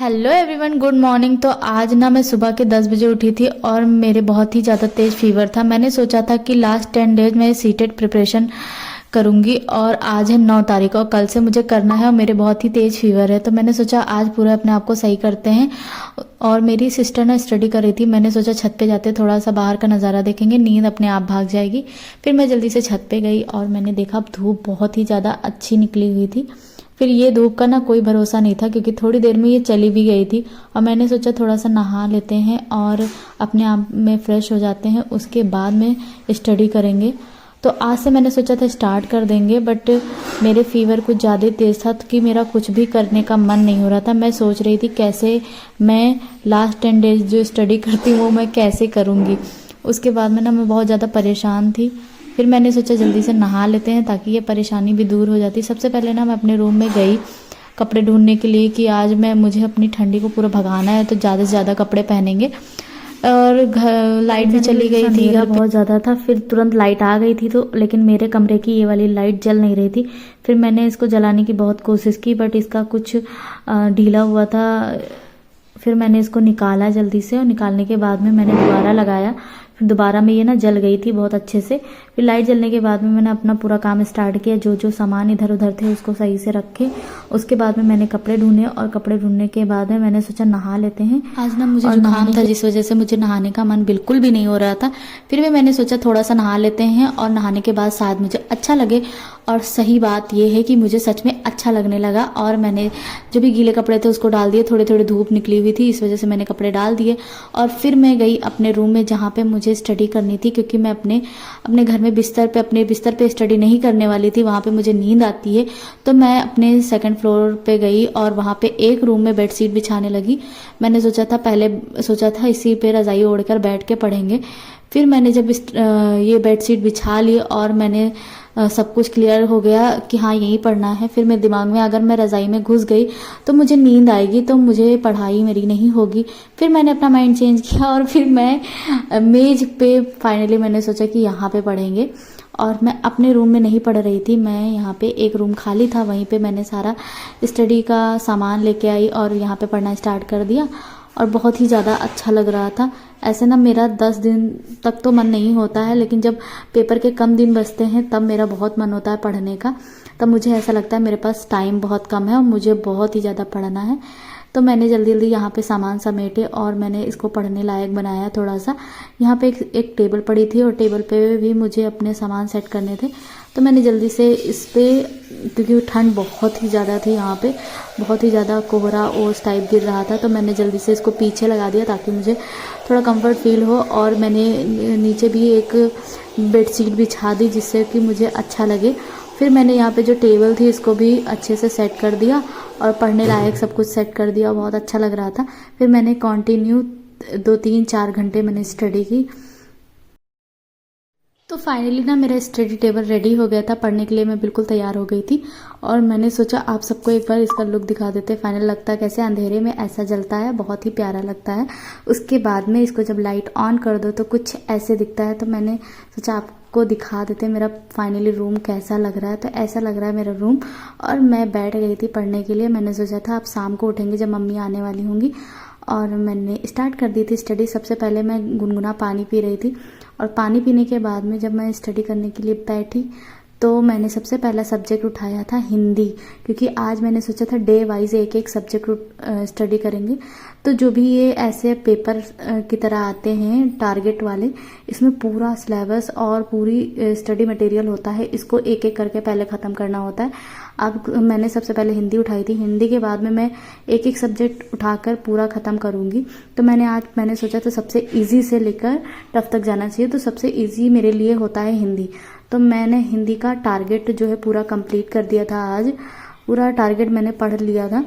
Hello everyone, good morning. तो आज ना मैं सुबह के 10 बजे उठी थी और मेरे बहुत ही ज़्यादा तेज़ फीवर था। मैंने सोचा था कि लास्ट 10 डेज मैं सीटेड प्रिपरेशन करूंगी और आज है 9 तारीख और कल से मुझे करना है और मेरे बहुत ही तेज़ फीवर है। तो मैंने सोचा आज पूरा अपने आप को सही करते हैं। और मेरी सिस्टर ना स्टडी कर रही थी, मैंने सोचा छत पे जाते थोड़ा सा बाहर का नज़ारा देखेंगे, नींद अपने आप भाग जाएगी। फिर मैं जल्दी से छत पे गई और मैंने देखा धूप बहुत ही ज़्यादा अच्छी निकली हुई थी। फिर ये धूप का ना कोई भरोसा नहीं था क्योंकि थोड़ी देर में ये चली भी गई थी। और मैंने सोचा थोड़ा सा नहा लेते हैं और अपने आप में फ्रेश हो जाते हैं, उसके बाद में स्टडी करेंगे। तो आज से मैंने सोचा था स्टार्ट कर देंगे, बट मेरे फीवर कुछ ज़्यादा तेज़ था कि मेरा कुछ भी करने का मन नहीं हो रहा था। मैं सोच रही थी कैसे मैं लास्ट 10 डेज जो स्टडी करती हूँ वो मैं कैसे करूँगी। उसके बाद में ना मैं बहुत ज़्यादा परेशान थी। फिर मैंने सोचा जल्दी से नहा लेते हैं ताकि ये परेशानी भी दूर हो जाती। सबसे पहले ना मैं अपने रूम में गई कपड़े ढूंढने के लिए कि आज मुझे अपनी ठंडी को पूरा भगाना है, तो ज़्यादा से ज़्यादा कपड़े पहनेंगे। और लाइट भी चली गई थी, अंधेरा बहुत ज़्यादा था। फिर तुरंत लाइट आ गई थी तो लेकिन मेरे कमरे की ये वाली लाइट जल नहीं रही थी। फिर मैंने इसको जलाने की बहुत कोशिश की बट इसका कुछ ढीला हुआ था। फिर मैंने इसको निकाला जल्दी से और निकालने के बाद में मैंने दोबारा लगाया। फिर दोबारा में ये ना जल गई थी बहुत अच्छे से। फिर लाइट जलने के बाद में मैंने अपना पूरा काम स्टार्ट किया, जो जो सामान इधर उधर थे उसको सही से रखे। उसके बाद में मैंने कपड़े ढूंढे और कपड़े ढूंढने के बाद में मैंने सोचा नहा लेते हैं। आज ना मुझे जुकाम था जिस वजह से मुझे नहाने का मन बिल्कुल भी नहीं हो रहा था। फिर भी मैंने सोचा थोड़ा सा नहा लेते हैं और नहाने के बाद शायद मुझे अच्छा लगे। और सही बात यह है कि मुझे सच में अच्छा लगने लगा। और मैंने जो भी गीले कपड़े थे उसको डाल दिए, थोड़ी थोड़ी धूप निकली हुई थी इस वजह से मैंने कपड़े डाल दिए। और फिर मैं गई अपने रूम में जहाँ पे मुझे स्टडी करनी थी, क्योंकि मैं अपने घर में अपने बिस्तर पे स्टडी नहीं करने वाली थी। वहाँ पे मुझे नींद आती है। तो मैं अपने सेकंड फ्लोर पे गई और वहाँ पे एक रूम में बेडशीट बिछाने लगी। मैंने सोचा था इसी पे रज़ाई ओढ़कर बैठ के पढ़ेंगे। फिर मैंने जब ये बेडशीट बिछा ली और मैंने सब कुछ क्लियर हो गया कि हाँ यही पढ़ना है। फिर मेरे दिमाग में अगर मैं रज़ाई में घुस गई तो मुझे नींद आएगी, तो मुझे पढ़ाई मेरी नहीं होगी। फिर मैंने अपना माइंड चेंज किया और फिर मैं मेज पे फाइनली मैंने सोचा कि यहाँ पे पढ़ेंगे। और मैं अपने रूम में नहीं पढ़ रही थी, मैं यहाँ पे एक रूम खाली था, वहीं पे मैंने सारा स्टडी का सामान लेके आई और यहाँ पे पढ़ना स्टार्ट कर दिया। और बहुत ही ज़्यादा अच्छा लग रहा था। ऐसे ना मेरा 10 दिन तक तो मन नहीं होता है, लेकिन जब पेपर के कम दिन बचते हैं तब मेरा बहुत मन होता है पढ़ने का। तब मुझे ऐसा लगता है मेरे पास टाइम बहुत कम है और मुझे बहुत ही ज़्यादा पढ़ना है। तो मैंने जल्दी जल्दी यहाँ पे सामान समेटे और मैंने इसको पढ़ने लायक बनाया थोड़ा सा। यहाँ पे एक टेबल पड़ी थी और टेबल पे भी मुझे अपने सामान सेट करने थे। तो मैंने जल्दी से इस पर, क्योंकि ठंड बहुत ही ज़्यादा थी, यहाँ पे बहुत ही ज़्यादा कोहरा ओस टाइप गिर रहा था, तो मैंने जल्दी से इसको पीछे लगा दिया ताकि मुझे थोड़ा कंफर्ट फील हो। और मैंने नीचे भी एक बेडशीट बिछा दी जिससे कि मुझे अच्छा लगे। फिर मैंने यहाँ पे जो टेबल थी इसको भी अच्छे से सेट कर दिया और पढ़ने लायक सब कुछ सेट कर दिया, बहुत अच्छा लग रहा था। फिर मैंने कंटिन्यू 2-3-4 घंटे मैंने स्टडी की। तो फाइनली ना मेरा स्टडी टेबल रेडी हो गया था, पढ़ने के लिए मैं बिल्कुल तैयार हो गई थी। और मैंने सोचा आप सबको एक बार इसका लुक दिखा देते। फाइनल लगता है कैसे अंधेरे में ऐसा जलता है, बहुत ही प्यारा लगता है। उसके बाद में इसको जब लाइट ऑन कर दो तो कुछ ऐसे दिखता है। तो मैंने सोचा आपको दिखा देते मेरा फाइनली रूम कैसा लग रहा है। तो ऐसा लग रहा है मेरा रूम। और मैं बैठ गई थी पढ़ने के लिए। मैंने सोचा था आप शाम को उठेंगे जब मम्मी आने वाली होंगी। और मैंने स्टार्ट कर दी थी स्टडी। सबसे पहले मैं गुनगुना पानी पी रही थी और पानी पीने के बाद में जब मैं स्टडी करने के लिए बैठी तो मैंने सबसे पहला सब्जेक्ट उठाया था हिंदी, क्योंकि आज मैंने सोचा था डे वाइज एक एक सब्जेक्ट स्टडी करेंगे। तो जो भी ये ऐसे पेपर की तरह आते हैं टारगेट वाले, इसमें पूरा सिलेबस और पूरी स्टडी मटेरियल होता है, इसको एक एक करके पहले ख़त्म करना होता है। अब मैंने सबसे पहले हिंदी उठाई थी, हिंदी के बाद में मैं एक एक सब्जेक्ट उठाकर पूरा ख़त्म करूँगी। तो मैंने सोचा था सबसे ईजी से लेकर टफ तक जाना चाहिए, तो सबसे ईजी मेरे लिए होता है हिंदी। तो मैंने हिंदी का टारगेट जो है पूरा कंप्लीट कर दिया था। आज पूरा टारगेट मैंने पढ़ लिया था।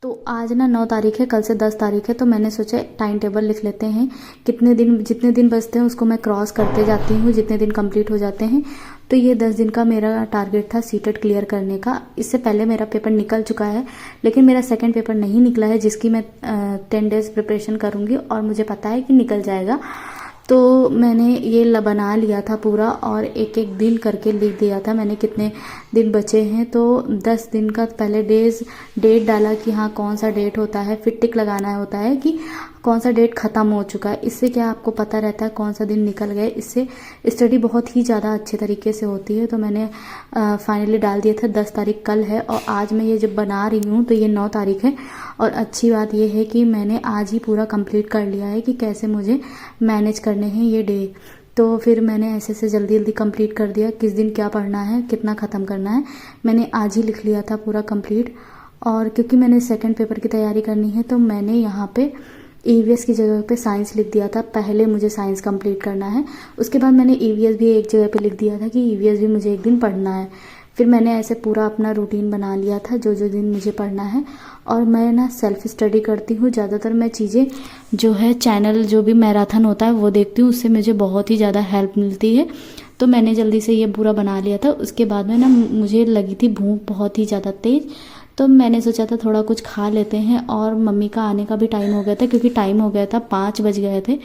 तो आज ना 9 तारीख है, कल से 10 तारीख है। तो मैंने सोचा टाइम टेबल लिख लेते हैं, जितने दिन बचते हैं उसको मैं क्रॉस करते जाती हूँ जितने दिन कंप्लीट हो जाते हैं। तो ये 10 दिन का मेरा टारगेट था सीटेट क्लियर करने का। इससे पहले मेरा पेपर निकल चुका है, लेकिन मेरा सेकंड पेपर नहीं निकला है जिसकी मैं 10 डेज प्रिपरेशन करूँगी और मुझे पता है कि निकल जाएगा। तो मैंने ये बना लिया था पूरा और एक एक दिन करके लिख दिया था मैंने कितने दिन बचे हैं। तो 10 दिन का पहले डेट डाला कि हाँ कौन सा डेट होता है, फिर टिक लगाना होता है कि कौन सा डेट ख़त्म हो चुका है। इससे क्या आपको पता रहता है कौन सा दिन निकल गए, इससे स्टडी बहुत ही ज़्यादा अच्छे तरीके से होती है। तो मैंने फाइनली डाल दिया था 10 तारीख कल है और आज मैं ये जब बना रही हूँ तो ये 9 तारीख है। और अच्छी बात ये है कि मैंने आज ही पूरा कंप्लीट कर लिया है कि कैसे मुझे मैनेज करने हैं ये डे। तो फिर मैंने ऐसे से जल्दी जल्दी कंप्लीट कर दिया, किस दिन क्या पढ़ना है, कितना ख़त्म करना है, मैंने आज ही लिख लिया था पूरा कंप्लीट। और क्योंकि मैंने सेकंड पेपर की तैयारी करनी है तो मैंने यहाँ पे ईवीएस की जगह पे साइंस लिख दिया था। पहले मुझे साइंस कंप्लीट करना है, उसके बाद मैंने ईवीएस भी एक जगह पे लिख दिया था कि ईवीएस भी मुझे एक दिन पढ़ना है। फिर मैंने ऐसे पूरा अपना रूटीन बना लिया था जो जो दिन मुझे पढ़ना है। और मैं ना सेल्फ स्टडी करती हूँ ज़्यादातर, मैं चीज़ें जो है चैनल जो भी मैराथन होता है वो देखती हूँ, उससे मुझे बहुत ही ज़्यादा हेल्प मिलती है। तो मैंने जल्दी से ये पूरा बना लिया था। उसके बाद में ना मुझे लगी थी भूख बहुत ही ज़्यादा तेज़, तो मैंने सोचा था थोड़ा कुछ खा लेते हैं। और मम्मी का आने का भी टाइम हो गया था क्योंकि टाइम हो गया था 5 बज गए थे।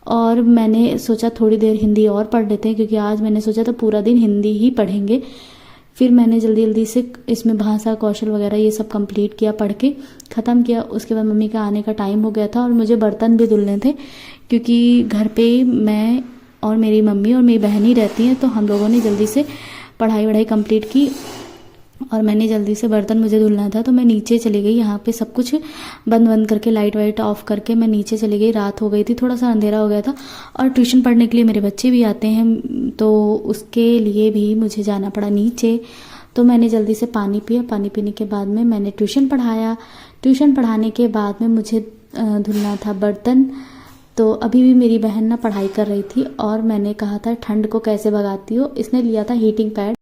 और मैंने सोचा थोड़ी देर हिंदी और पढ़ लेते हैं क्योंकि आज मैंने सोचा था पूरा दिन हिंदी ही पढ़ेंगे। फिर मैंने जल्दी जल्दी से इसमें भाषा कौशल वगैरह ये सब कंप्लीट किया, पढ़ के ख़त्म किया। उसके बाद मम्मी का आने का टाइम हो गया था और मुझे बर्तन भी धुलने थे क्योंकि घर पे मैं और मेरी मम्मी और मेरी बहन ही रहती हैं। तो हम लोगों ने जल्दी से पढ़ाई कंप्लीट की और मैंने जल्दी से बर्तन मुझे धुलना था तो मैं नीचे चली गई। यहाँ पे सब कुछ बंद करके लाइट वाइट ऑफ करके मैं नीचे चली गई। रात हो गई थी, थोड़ा सा अंधेरा हो गया था और ट्यूशन पढ़ने के लिए मेरे बच्चे भी आते हैं तो उसके लिए भी मुझे जाना पड़ा नीचे। तो मैंने जल्दी से पानी पिया, पानी पीने के बाद में मैंने ट्यूशन पढ़ाया। ट्यूशन पढ़ाने के बाद में मुझे धुलना था बर्तन। तो अभी भी मेरी बहन ना पढ़ाई कर रही थी और मैंने कहा था ठंड को कैसे भगाती हो, इसने लिया था हीटिंग पैड।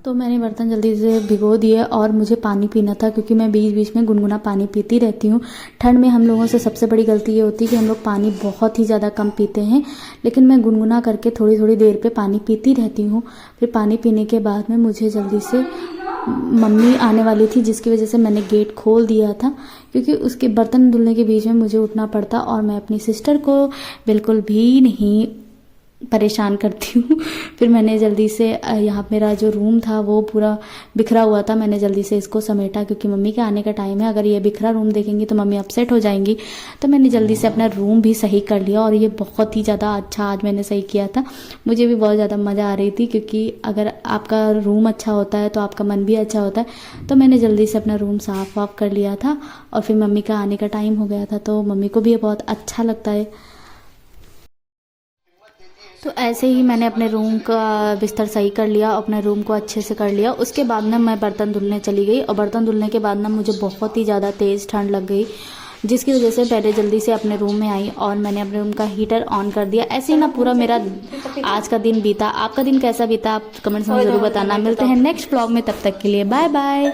तो मैंने बर्तन जल्दी से भिगो दिए और मुझे पानी पीना था क्योंकि मैं बीच बीच में गुनगुना पानी पीती रहती हूँ। ठंड में हम लोगों से सबसे बड़ी गलती ये होती है कि हम लोग पानी बहुत ही ज़्यादा कम पीते हैं, लेकिन मैं गुनगुना करके थोड़ी थोड़ी देर पे पानी पीती रहती हूँ। फिर पानी पीने के बाद में मुझे जल्दी से मम्मी आने वाली थी जिसकी वजह से मैंने गेट खोल दिया था क्योंकि उसके बर्तन धुलने के बीच में मुझे उठना पड़ता और मैं अपनी सिस्टर को बिल्कुल भी नहीं परेशान करती हूँ। फिर मैंने जल्दी से यहाँ मेरा जो रूम था वो पूरा बिखरा हुआ था, मैंने जल्दी से इसको समेटा क्योंकि मम्मी के आने का टाइम है। अगर ये बिखरा रूम देखेंगी तो मम्मी अपसेट हो जाएंगी। तो मैंने जल्दी से अपना रूम भी सही कर लिया और ये बहुत ही ज़्यादा अच्छा आज मैंने सही किया था। मुझे भी बहुत ज़्यादा मज़ा आ रही थी क्योंकि अगर आपका रूम अच्छा होता है तो आपका मन भी अच्छा होता है। तो मैंने जल्दी से अपना रूम साफ़ वाफ कर लिया था और फिर मम्मी का आने का टाइम हो गया था तो मम्मी को भी बहुत अच्छा लगता है। तो ऐसे ही मैंने अपने रूम का बिस्तर सही कर लिया, अपने रूम को अच्छे से कर लिया। उसके बाद ना मैं बर्तन धुलने चली गई और बर्तन धुलने के बाद ना मुझे बहुत ही ज़्यादा तेज़ ठंड लग गई जिसकी वजह से पहले जल्दी से अपने रूम में आई और मैंने अपने रूम का हीटर ऑन कर दिया। ऐसे ही ना पूरा मेरा आज का दिन बीता। आपका दिन कैसा बीता आप कमेंट्स में ज़रूर बताना। मिलते हैं नेक्स्ट व्लॉग में, तब तक के लिए बाय बाय।